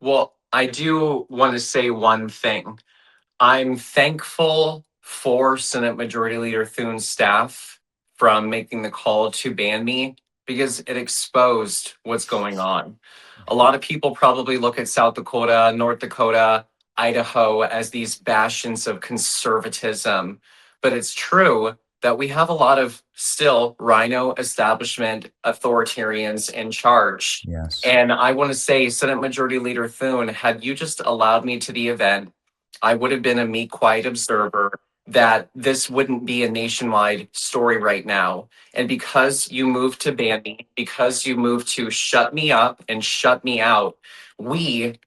Well, I do want to say one thing. I'm thankful for Senate Majority Leader Thune's staff from making the call to ban me because it exposed what's going on. A lot of people probably look at South Dakota, North Dakota, Idaho as these bastions of conservatism, but it's true that we have a lot of still rhino establishment authoritarians in charge. Yes. And I want to say, Senate Majority Leader Thune, had you just allowed me to the event, I would have been a meek, quiet observer, that this wouldn't be a nationwide story right now. And because you moved to ban me, because you moved to shut me up and shut me out,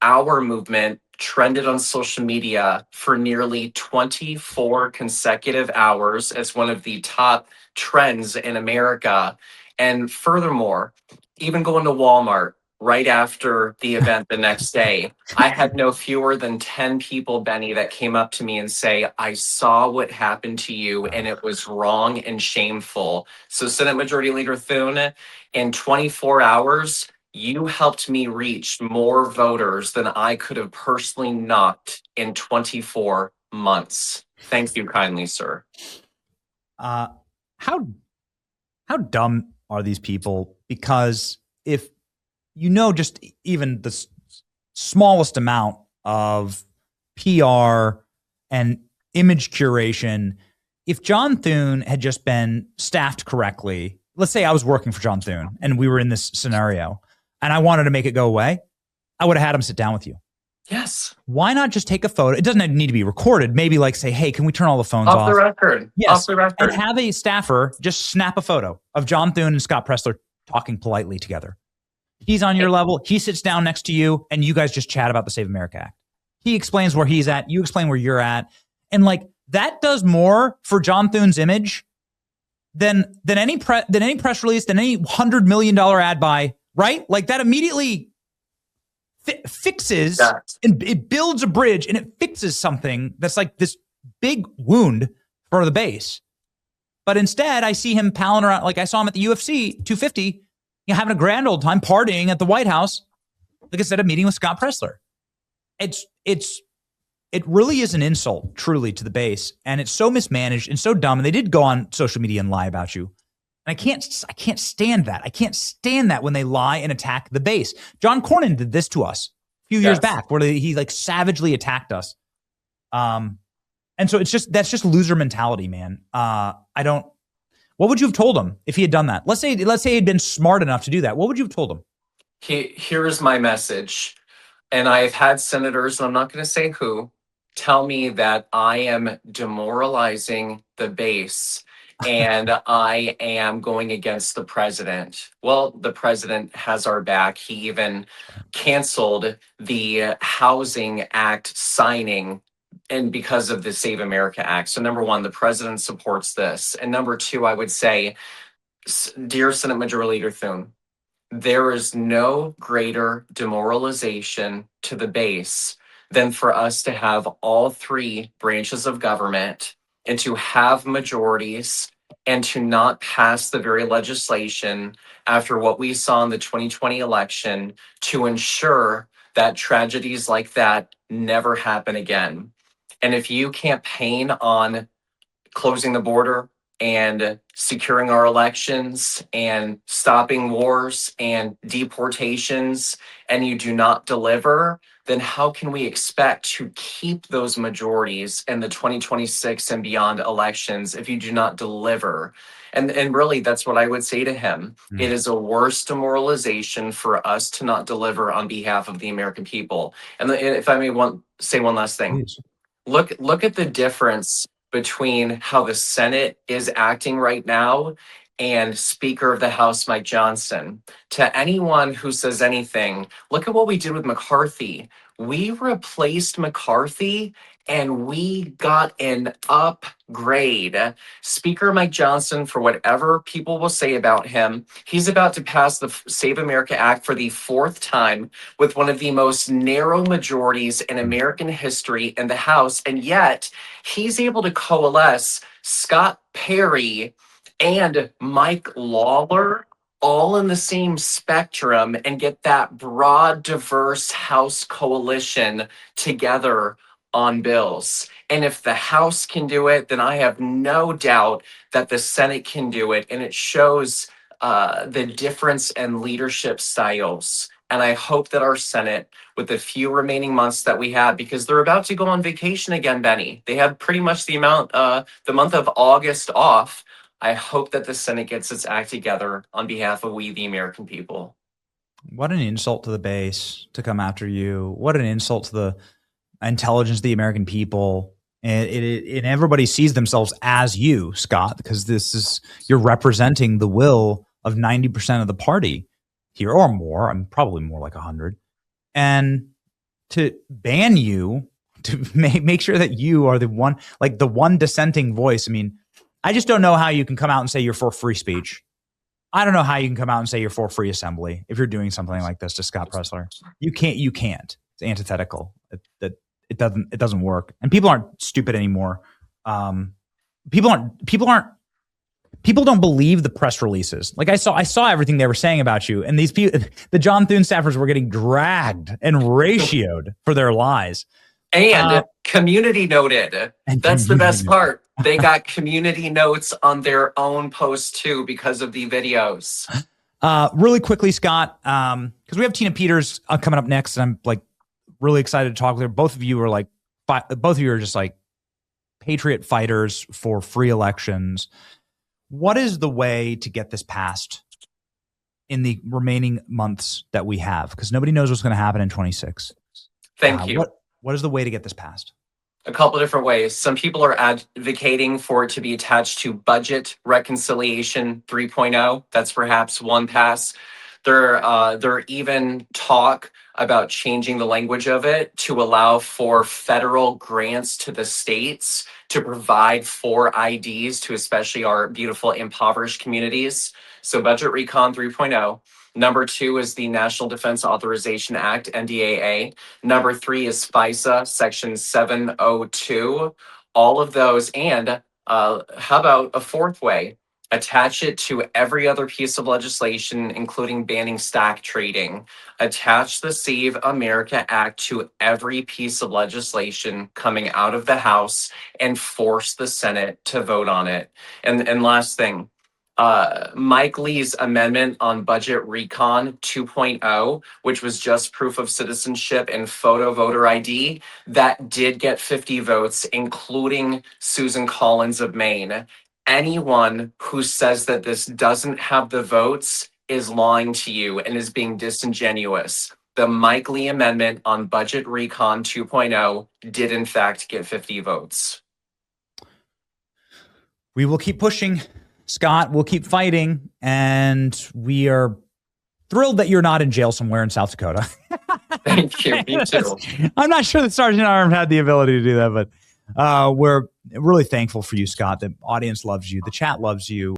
our movement, trended on social media for nearly 24 consecutive hours as one of the top trends in America. And furthermore, even going to Walmart right after the event the next day, I had no fewer than 10 people, Benny, that came up to me and say, I saw what happened to you and it was wrong and shameful. So, Senate Majority Leader Thune, in 24 hours, you helped me reach more voters than I could have personally knocked in 24 months. Thank you kindly, sir. Uh, how dumb are these people? Because if you know just even the smallest amount of PR and image curation, if John Thune had just been staffed correctly, let's say I was working for John Thune and we were in this scenario and I wanted to make it go away, I would have had him sit down with you. Yes. Why not just take a photo? It doesn't need to be recorded. Maybe like say, hey, can we turn all the phones off? Off the record. Yes. Off the record. And have a staffer just snap a photo of John Thune and Scott Presler talking politely together. He's on your level. He sits down next to you and you guys just chat about the Save America Act. He explains where he's at. You explain where you're at. And like that does more for John Thune's image than any press release, than any $100 million ad buy, right? Like that immediately fixes and it builds a bridge and it fixes something that's like this big wound for the base. But instead, I see him palling around. Like I saw him at the UFC 250, having a grand old time partying at the White House, like I said, a meeting with Scott Presler. It really is an insult, truly, to the base, and it's so mismanaged and so dumb. And they did go on social media and lie about you. And I can't stand that. I can't stand that when they lie and attack the base. John Cornyn did this to us a few years back, where he like savagely attacked us. And so that's just loser mentality, man. What would you have told him if he had done that? Let's say he'd been smart enough to do that. What would you have told him? Here is my message. And I've had senators, and I'm not going to say who, tell me that I am demoralizing the base and I am going against the president. Well, the president has our back. He even canceled the Housing Act signing and because of the Save America Act. So number one, the president supports this. And number two, I would say, dear Senate Majority Leader Thune, there is no greater demoralization to the base than for us to have all three branches of government and to have majorities and to not pass the very legislation after what we saw in the 2020 election to ensure that tragedies like that never happen again. And if you campaign on closing the border and securing our elections and stopping wars and deportations, and you do not deliver, then how can we expect to keep those majorities in the 2026 and beyond elections if you do not deliver? And really, that's what I would say to him. It is a worse demoralization for us to not deliver on behalf of the American people. And if I may say one last thing. Please. Look at the difference between how the Senate is acting right now and Speaker of the House Mike Johnson. To anyone who says anything, look at what we did with McCarthy. We replaced McCarthy and we got an upgrade. Speaker Mike Johnson, for whatever people will say about him, he's about to pass the Save America Act for the fourth time with one of the most narrow majorities in American history in the House. And yet he's able to coalesce Scott Perry and Mike Lawler all in the same spectrum and get that broad, diverse House coalition together on bills. And if the House can do it, then I have no doubt that the Senate can do it. And it shows the difference in leadership styles. And I hope that our Senate, with the few remaining months that we have, because they're about to go on vacation again, Benny. They have pretty much the month of August off. I hope that the Senate gets its act together on behalf of we, the American people. What an insult to the base to come after you. What an insult to the intelligence of the American people. And everybody sees themselves as you, Scott, because you're representing the will of 90% of the party here, or more. I'm probably more like 100. And to ban you, to make sure that you are the one dissenting voice. I mean, I just don't know how you can come out and say you're for free speech. I don't know how you can come out and say you're for free assembly if you're doing something like this to Scott Presler. You can't. It's antithetical. It doesn't work. And people aren't stupid anymore. People don't believe the press releases. Like I saw everything they were saying about you, and these people, the John Thune staffers, were getting dragged and ratioed for their lies. And community noted. That's the best part. They got community notes on their own post too because of the videos. Really quickly, Scott, because we have Tina Peters coming up next, and I'm like really excited to talk with her. Both of you are just like patriot fighters for free elections. What is the way to get this passed in the remaining months that we have? Because nobody knows what's going to happen in 26. Thank you. What is the way to get this passed? A couple different ways. Some people are advocating for it to be attached to Budget Reconciliation 3.0. That's perhaps one pass. There even talk about changing the language of it to allow for federal grants to the states to provide for IDs to especially our beautiful impoverished communities. So Budget Recon 3.0. Number 2 is the National Defense Authorization Act, NDAA. Number 3 is FISA, Section 702. All of those. And how about a fourth way? Attach it to every other piece of legislation, including banning stock trading. Attach the Save America Act to every piece of legislation coming out of the House and force the Senate to vote on it. And last thing, Mike Lee's amendment on Budget Recon 2.0, which was just proof of citizenship and photo voter ID, that did get 50 votes, including Susan Collins of Maine. Anyone who says that this doesn't have the votes is lying to you and is being disingenuous. The Mike Lee amendment on Budget Recon 2.0 did in fact get 50 votes. We will keep pushing, Scott. We'll keep fighting, and we are thrilled that you're not in jail somewhere in South Dakota. Thank you. Me too. I'm not sure that Sergeant Arm had the ability to do that, but we're really thankful for you, Scott. The audience loves you. The chat loves you.